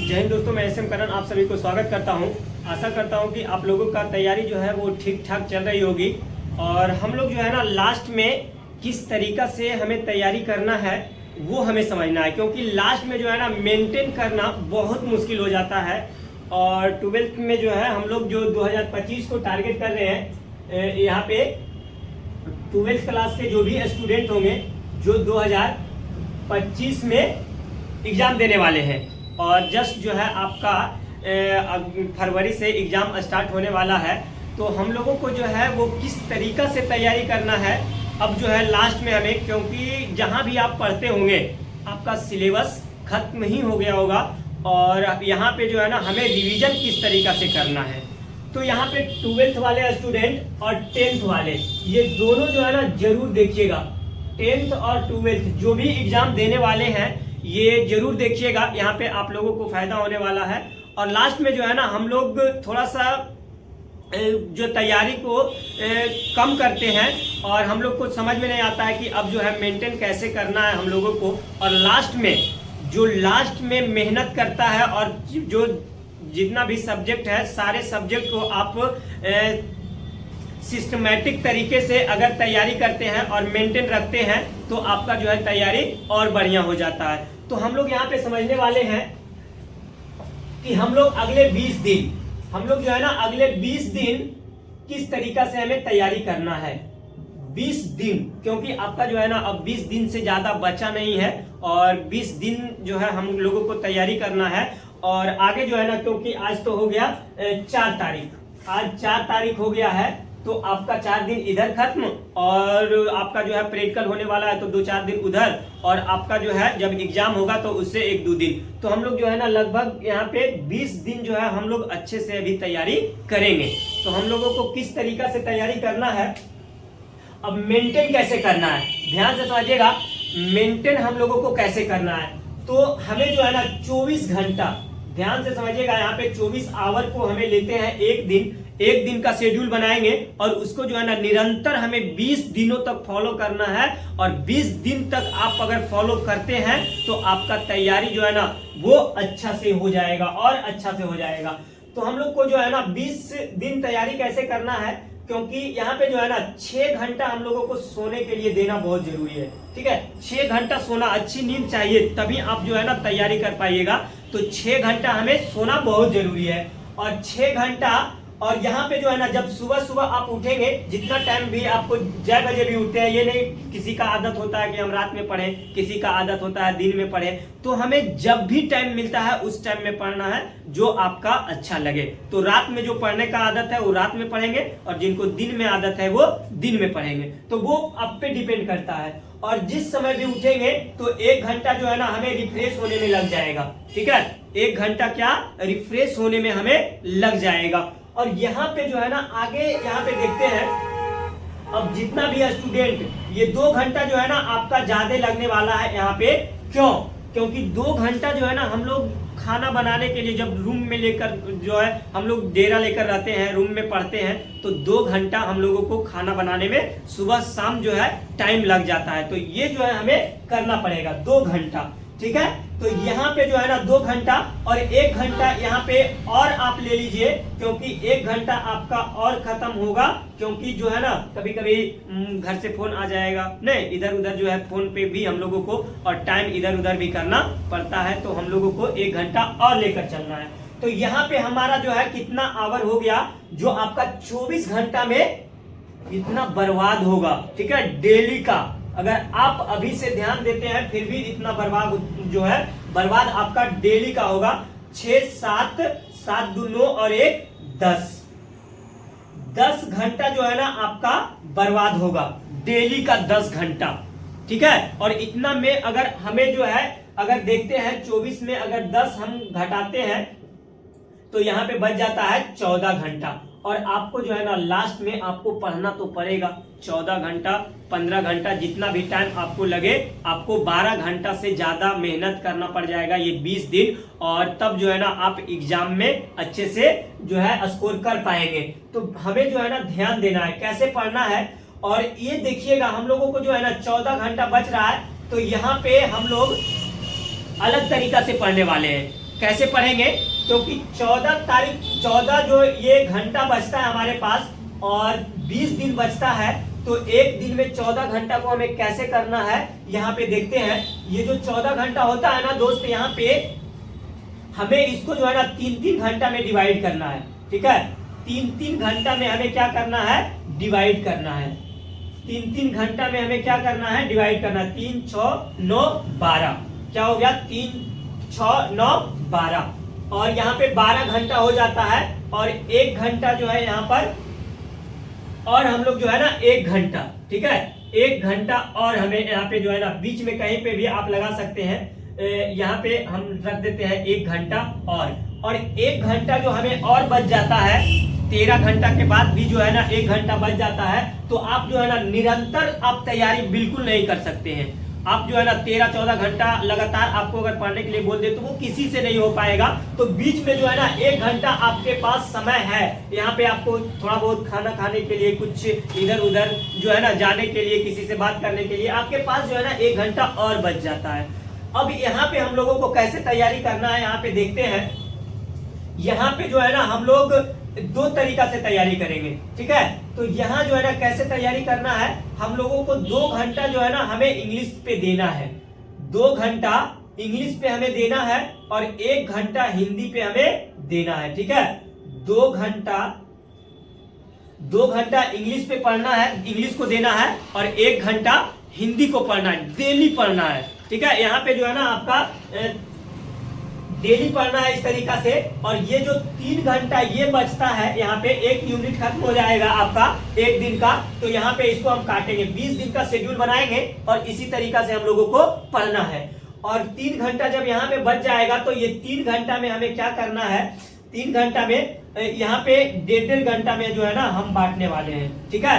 जय हिंद दोस्तों, मैं एसएम करण आप सभी को स्वागत करता हूं। आशा करता हूं कि आप लोगों का तैयारी जो है वो ठीक ठाक चल रही होगी। और हम लोग जो है ना लास्ट में किस तरीका से हमें तैयारी करना है वो हमें समझना है, क्योंकि लास्ट में जो है ना मेंटेन करना बहुत मुश्किल हो जाता है। और 12th में जो है हम लोग जो 2025 को टारगेट कर रहे हैं, यहाँ पे 12th क्लास के जो भी स्टूडेंट होंगे जो 2025 में एग्ज़ाम देने वाले हैं, और जस्ट जो है आपका फरवरी से एग्ज़ाम स्टार्ट होने वाला है, तो हम लोगों को जो है वो किस तरीका से तैयारी करना है अब जो है लास्ट में हमें, क्योंकि जहाँ भी आप पढ़ते होंगे आपका सिलेबस खत्म ही हो गया होगा। और यहाँ पे जो है ना हमें रिवीजन किस तरीका से करना है, तो यहाँ पे 12th वाले स्टूडेंट और 10th वाले ये दोनों जो है ना जरूर देखिएगा। 10th और 12th जो भी एग्ज़ाम देने वाले हैं ये जरूर देखिएगा, यहाँ पे आप लोगों को फायदा होने वाला है। और लास्ट में जो है ना हम लोग थोड़ा सा जो तैयारी को कम करते हैं और हम लोग को समझ में नहीं आता है कि अब जो है मेंटेन कैसे करना है हम लोगों को। और लास्ट में मेहनत करता है और जो जितना भी सब्जेक्ट है सारे सब्जेक्ट को आप सिस्टमैटिक तरीके से अगर तैयारी करते हैं और मेंटेन रखते हैं तो आपका जो है तैयारी और बढ़िया हो जाता है। तो हम लोग यहाँ पे समझने वाले हैं कि हम लोग अगले 20 दिन किस तरीका से हमें तैयारी करना है। 20 दिन, क्योंकि आपका जो है ना अब 20 दिन से ज्यादा बचा नहीं है, और 20 दिन जो है हम लोगों को तैयारी करना है। और आगे जो है ना, क्योंकि आज तो हो गया 4 तारीख, आज 4 तारीख हो गया है, तो आपका 4 दिन इधर खत्म, और आपका जो है प्रैक्टिकल होने वाला है तो 2-4 दिन उधर, और आपका जो है जब एग्जाम होगा तो उससे 1-2 दिन, तो हम लोग जो है ना लगभग यहाँ पे 20 दिन जो है हम लोग अच्छे से अभी तैयारी करेंगे। तो हम लोगों को किस तरीका से तैयारी करना है, अब मेंटेन कैसे करना है, ध्यान से समझिएगा। मेंटेन हम लोगों को कैसे करना है, तो हमें जो है ना 24 घंटा, ध्यान से समझिएगा, यहाँ पे 24 आवर को हमें लेते हैं एक दिन का शेड्यूल बनाएंगे, और उसको जो है ना निरंतर हमें 20 दिनों तक फॉलो करना है। और 20 दिन तक आप अगर फॉलो करते हैं तो आपका तैयारी जो है ना वो अच्छा से हो जाएगा और अच्छा से हो जाएगा। तो हम लोग को जो है ना 20 दिन तैयारी कैसे करना है, क्योंकि यहाँ पे जो है ना 6 घंटा हम लोगों को सोने के लिए देना बहुत जरूरी है, ठीक है। 6 घंटा सोना, अच्छी नींद चाहिए, तभी आप जो है ना तैयारी कर पाइएगा। तो 6 घंटा हमें सोना बहुत जरूरी है। और 6 घंटा, और यहाँ पे जो है ना जब सुबह आप उठेंगे, जितना टाइम भी आपको, जय बजे भी उठते हैं, ये नहीं किसी का आदत होता है कि हम रात में पढ़ें, किसी का आदत होता है दिन में पढ़ें, तो हमें जब भी टाइम मिलता है उस टाइम में पढ़ना है जो आपका अच्छा लगे। तो रात में जो पढ़ने का आदत है वो रात में पढ़ेंगे, और जिनको दिन में आदत है वो दिन में पढ़ेंगे, तो वो आप पे डिपेंड करता है। और जिस समय भी उठेंगे तो 1 घंटा जो है ना हमें रिफ्रेश होने में लग जाएगा, ठीक है। 1 घंटा क्या रिफ्रेश होने में हमें लग जाएगा। और यहाँ पे जो है ना आगे यहाँ पे देखते हैं, अब जितना भी स्टूडेंट, ये 2 घंटा जो है ना आपका ज्यादा लगने वाला है यहाँ पे। क्योंकि 2 घंटा जो है ना हम लोग खाना बनाने के लिए, जब रूम में लेकर जो है हम लोग डेरा लेकर रहते हैं, रूम में पढ़ते हैं, तो 2 घंटा हम लोगों को खाना बनाने में सुबह शाम जो है टाइम लग जाता है। तो ये जो है हमें करना पड़ेगा 2 घंटा, ठीक है। तो यहाँ पे जो है ना 2 घंटा और 1 घंटा यहाँ पे और आप ले लीजिए, क्योंकि 1 घंटा आपका और खत्म होगा, क्योंकि जो है ना कभी कभी घर से फोन आ जाएगा, नहीं इधर उधर जो है फोन पे भी हम लोगों को और टाइम इधर उधर भी करना पड़ता है, तो हम लोगों को 1 घंटा और लेकर चलना है। तो यहाँ पे हमारा जो है कितना आवर हो गया, जो आपका 24 घंटा में इतना बर्बाद होगा, ठीक है, डेली का। अगर आप अभी से ध्यान देते हैं फिर भी इतना बर्बाद आपका डेली का होगा। 6, 7, 7 2 9 और 1 10 घंटा जो है ना आपका बर्बाद होगा, डेली का 10 घंटा, ठीक है। और इतना में अगर हमें जो है, अगर देखते हैं 24 में अगर 10 हम घटाते हैं तो यहाँ पे बच जाता है 14 घंटा। और आपको जो है ना लास्ट में आपको पढ़ना तो पड़ेगा 14 घंटा, 15 घंटा, जितना भी टाइम आपको लगे, आपको 12 घंटा से ज्यादा मेहनत करना पड़ जाएगा ये 20 दिन, और तब जो है ना आप एग्जाम में अच्छे से जो है स्कोर कर पाएंगे। तो हमें जो है ना ध्यान देना है कैसे पढ़ना है। और ये देखिएगा हम लोगों को जो है ना 14 घंटा बच रहा है, तो यहाँ पे हम लोग अलग तरीका से पढ़ने वाले हैं। कैसे पढ़ेंगे, क्योंकि 14 जो ये घंटा बचता है हमारे पास और 20 दिन बचता है, तो एक दिन में 14 घंटा को हमें कैसे करना है यहाँ पे देखते हैं। ये जो 14 घंटा होता है ना दोस्त, यहाँ पे हमें इसको जो है ना 3-3 घंटा में डिवाइड करना है। ठीक है, 3-3 घंटा में हमें क्या करना है, डिवाइड करना है। 3-3 घंटा में हमें क्या करना है, डिवाइड करना है। 3, 6, 9, 12 क्या हो गया, 3, 6, 9, 12 और यहाँ पे 12 घंटा हो जाता है और 1 घंटा जो है यहाँ पर, और हम लोग जो है ना 1 घंटा, ठीक है 1 घंटा और हमें यहाँ पे जो है ना बीच में कहीं पे भी आप लगा सकते हैं, यहाँ पे हम रख देते हैं 1 घंटा और 1 घंटा जो हमें और बच जाता है। 13 घंटा के बाद भी जो है ना 1 घंटा बच जाता है। तो आप जो है ना निरंतर आप तैयारी बिल्कुल नहीं कर सकते हैं। आप जो है ना 13-14 घंटा लगातार आपको अगर पढ़ने के लिए बोल दे तो वो किसी से नहीं हो पाएगा। तो बीच में जो है ना 1 घंटा आपके पास समय है, यहाँ पे आपको थोड़ा बहुत खाना खाने के लिए, कुछ इधर उधर जो है ना जाने के लिए, किसी से बात करने के लिए आपके पास जो है ना 1 घंटा और बच जाता है। अब यहाँ पे हम लोगों को कैसे तैयारी करना है यहाँ पे देखते हैं। यहाँ पे जो है ना हम लोग 2 तरीका से तैयारी करेंगे। ठीक है, तो यहाँ जो है ना कैसे तैयारी करना है, हम लोगों को 2 घंटा जो है ना हमें इंग्लिश पे देना है। 2 घंटा इंग्लिश पे हमें देना है और 1 घंटा हिंदी पे हमें देना है। ठीक है, 2 घंटा इंग्लिश पे पढ़ना है, इंग्लिश को देना है और 1 घंटा हिंदी को पढ़ना है, डेली पढ़ना है। ठीक है, यहाँ पे जो है ना आपका डेली पढ़ना है इस तरीका से। और ये जो 3 घंटा ये बचता है, यहाँ पे 1 यूनिट खत्म हो जाएगा आपका 1 दिन का, तो यहाँ पे इसको हम काटेंगे, 20 दिन का शेड्यूल बनाएंगे और इसी तरीका से हम लोगों को पढ़ना है। और 3 घंटा जब यहाँ पे बच जाएगा तो ये 3 घंटा में हमें क्या करना है, 3 घंटा में यहाँ पे 1.5 घंटा में जो है ना हम बांटने वाले हैं। ठीक है,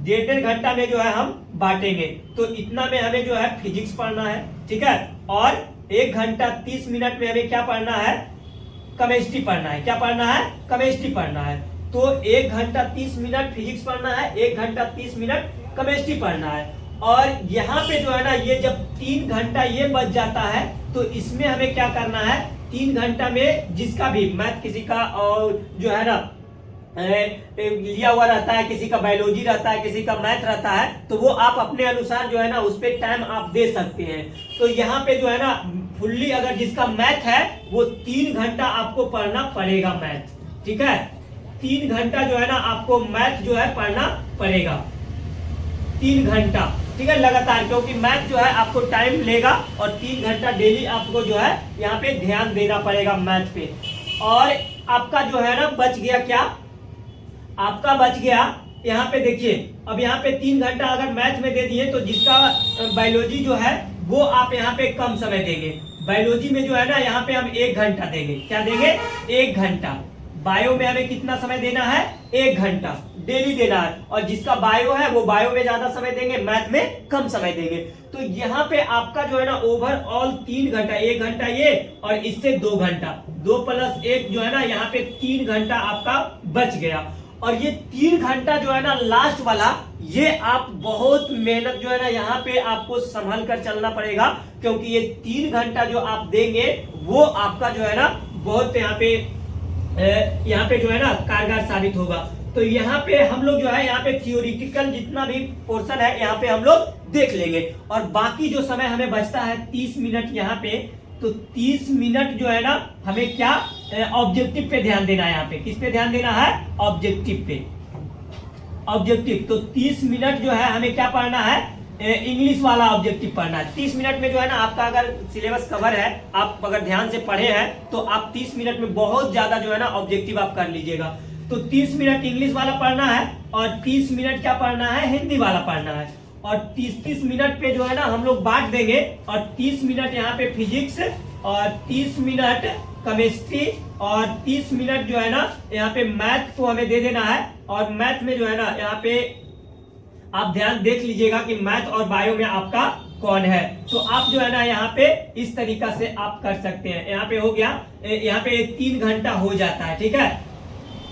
1.5 घंटा में जो है हम बांटेंगे। तो इतना में हमें जो है फिजिक्स पढ़ना है। ठीक है, और 1 घंटा 30 मिनट में हमें क्या पढ़ना है, केमिस्ट्री पढ़ना है। क्या पढ़ना है, केमिस्ट्री पढ़ना है। तो 1 घंटा 30 मिनट फिजिक्स पढ़ना है, 1 घंटा 30 मिनट केमिस्ट्री पढ़ना है। और यहाँ पे जो है ना ये जब 3 घंटा ये बच जाता है तो इसमें हमें क्या करना है, 3 घंटा में जिसका भी मैथ किसी का और जो है ना लिया हुआ रहता है, किसी का बायोलॉजी रहता है, किसी का मैथ रहता है, तो वो आप अपने अनुसार जो है ना उस पे टाइम आप दे सकते हैं। तो यहाँ पे जो है ना फुल्ली अगर जिसका मैथ है वो 3 घंटा आपको पढ़ना पड़ेगा मैथ। ठीक है, 3 घंटा जो है ना आपको मैथ जो है पढ़ना पड़ेगा, 3 घंटा। ठीक है, लगातार, क्योंकि मैथ जो है आपको टाइम लेगा और 3 घंटा डेली आपको जो है यहाँ पे ध्यान देना पड़ेगा मैथ पे। और आपका जो है ना बच गया, क्या आपका बच गया, यहाँ पे देखिए, अब यहाँ पे 3 घंटा अगर मैथ में दे दिए तो जिसका बायोलॉजी जो है वो आप यहाँ पे कम समय देंगे। बायोलॉजी में जो है ना यहाँ पे हम 1 घंटा देंगे। क्या देंगे, 1 घंटा। बायो में हमें कितना समय देना है, 1 घंटा डेली देना है। और जिसका बायो है वो बायो में ज्यादा समय देंगे, मैथ में कम समय देंगे। तो यहाँ पे आपका जो है ना ओवरऑल 3 घंटा, 1 घंटा ये और इससे 2 घंटा, 2 + 1 जो है ना यहाँ पे 3 घंटा आपका बच गया। और ये 3 घंटा जो है ना लास्ट वाला, ये आप बहुत मेहनत जो है ना यहाँ पे आपको संभल कर चलना पड़ेगा, क्योंकि ये 3 घंटा जो आप देंगे वो आपका जो है ना बहुत यहाँ पे जो है ना कारगर साबित होगा। तो यहाँ पे हम लोग जो है यहाँ पे थियोरिटिकल जितना भी पोर्शन है यहाँ पे हम लोग देख लेंगे। और बाकी जो समय हमें बचता है 30 मिनट यहाँ पे, तो 30 मिनट जो है ना हमें क्या ऑब्जेक्टिव पे ध्यान देना है। यहाँ पे किस पे ध्यान देना है, ऑब्जेक्टिव पे, ऑब्जेक्टिव। तो 30 मिनट जो है हमें क्या पढ़ना है, इंग्लिश वाला ऑब्जेक्टिव पढ़ना है। 30 मिनट में जो है ना आपका अगर सिलेबस कवर है, आप अगर ध्यान से पढ़े हैं तो आप 30 मिनट में बहुत ज्यादा जो है ना ऑब्जेक्टिव आप कर लीजिएगा। तो 30 मिनट इंग्लिश वाला पढ़ना है और 30 मिनट क्या पढ़ना है, हिंदी वाला पढ़ना है। और 30-30 मिनट पे जो है ना हम लोग बांट देंगे। और 30 मिनट यहाँ पे फिजिक्स और 30 मिनट केमिस्ट्री और 30 मिनट जो है ना यहाँ पे मैथ को हमें दे देना है। और मैथ में जो है ना यहाँ पे आप ध्यान देख लीजिएगा कि मैथ और बायो में आपका कौन है। तो आप जो है ना यहाँ पे इस तरीका से आप कर सकते हैं। यहाँ पे हो गया, यहाँ पे 3 घंटा हो जाता है। ठीक है,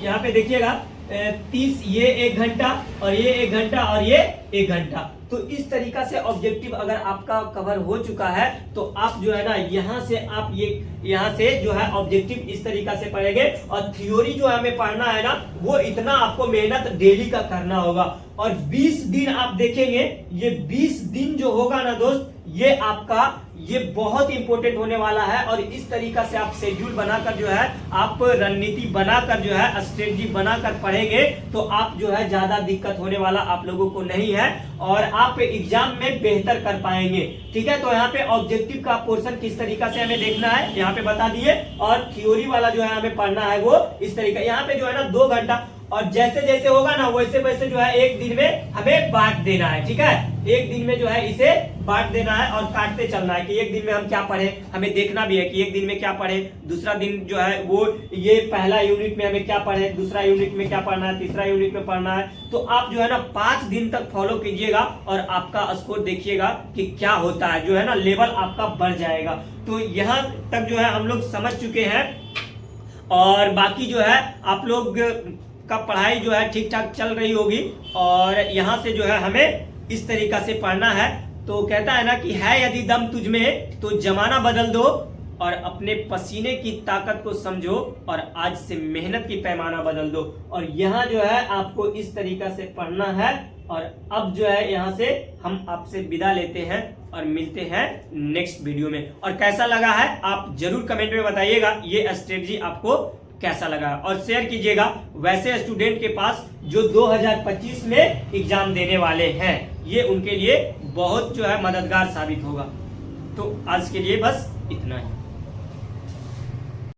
यहाँ पे देखिएगा 30 ये 1 घंटा और ये 1 घंटा और ये 1 घंटा। तो इस तरीका से ऑब्जेक्टिव अगर आपका कवर हो चुका है तो आप जो है ना यहाँ से आप ये यहाँ से जो है ऑब्जेक्टिव इस तरीका से पढ़ेंगे। और थ्योरी जो हमें पढ़ना है ना वो इतना आपको मेहनत डेली का करना होगा। और 20 दिन आप देखेंगे, ये 20 दिन जो होगा ना दोस्त, ये आपका ये बहुत इंपॉर्टेंट होने वाला है। और इस तरीका से आप शेड्यूल बनाकर जो है आप रणनीति बनाकर जो है स्ट्रेटजी बनाकर पढ़ेंगे तो आप जो है ज्यादा दिक्कत होने वाला आप लोगों को नहीं है और आप एग्जाम में बेहतर कर पाएंगे। ठीक है, तो यहाँ पे ऑब्जेक्टिव का पोर्शन किस तरीका से हमें देखना है यहाँ पे बता दिए। और थ्योरी वाला जो है हमें पढ़ना है वो इस तरीका, यहाँ पे जो है ना 2 घंटा और जैसे जैसे होगा ना वैसे वैसे जो है एक दिन में हमें बांट देना है। ठीक है, एक दिन में जो है इसे बांट देना है और काटते चलना है कि एक दिन में हम क्या पढ़े। हमें देखना भी है कि एक दिन में क्या पढ़े, दूसरा दिन जो है वो ये पहला यूनिट में हमें क्या पढ़े, दूसरा यूनिट में क्या पढ़ना है, तीसरा यूनिट में पढ़ना है। तो आप जो है ना 5 दिन तक फॉलो कीजिएगा और आपका स्कोर देखिएगा कि क्या होता है, जो है ना लेवल आपका बढ़ जाएगा। तो यहाँ तक जो है हम लोग समझ चुके हैं और बाकी जो है आप लोग का पढ़ाई जो है ठीक ठाक चल रही होगी। और यहाँ से जो है हमें इस तरीका से पढ़ना है। तो कहता है ना कि है यदि दम तुझ में तो जमाना बदल दो और अपने पसीने की ताकत को समझो और आज से मेहनत की पैमाना बदल दो। और यहाँ जो है आपको इस तरीका से पढ़ना है। और अब जो है यहाँ से हम आपसे विदा लेते हैं और मिलते हैं नेक्स्ट वीडियो में। और कैसा लगा है आप जरूर कमेंट में बताइएगा ये स्ट्रेटजी आपको कैसा लगा और शेयर कीजिएगा वैसे स्टूडेंट के पास जो 2025 में एग्जाम देने वाले हैं, ये उनके लिए बहुत जो है मददगार साबित होगा। तो आज के लिए बस इतना ही।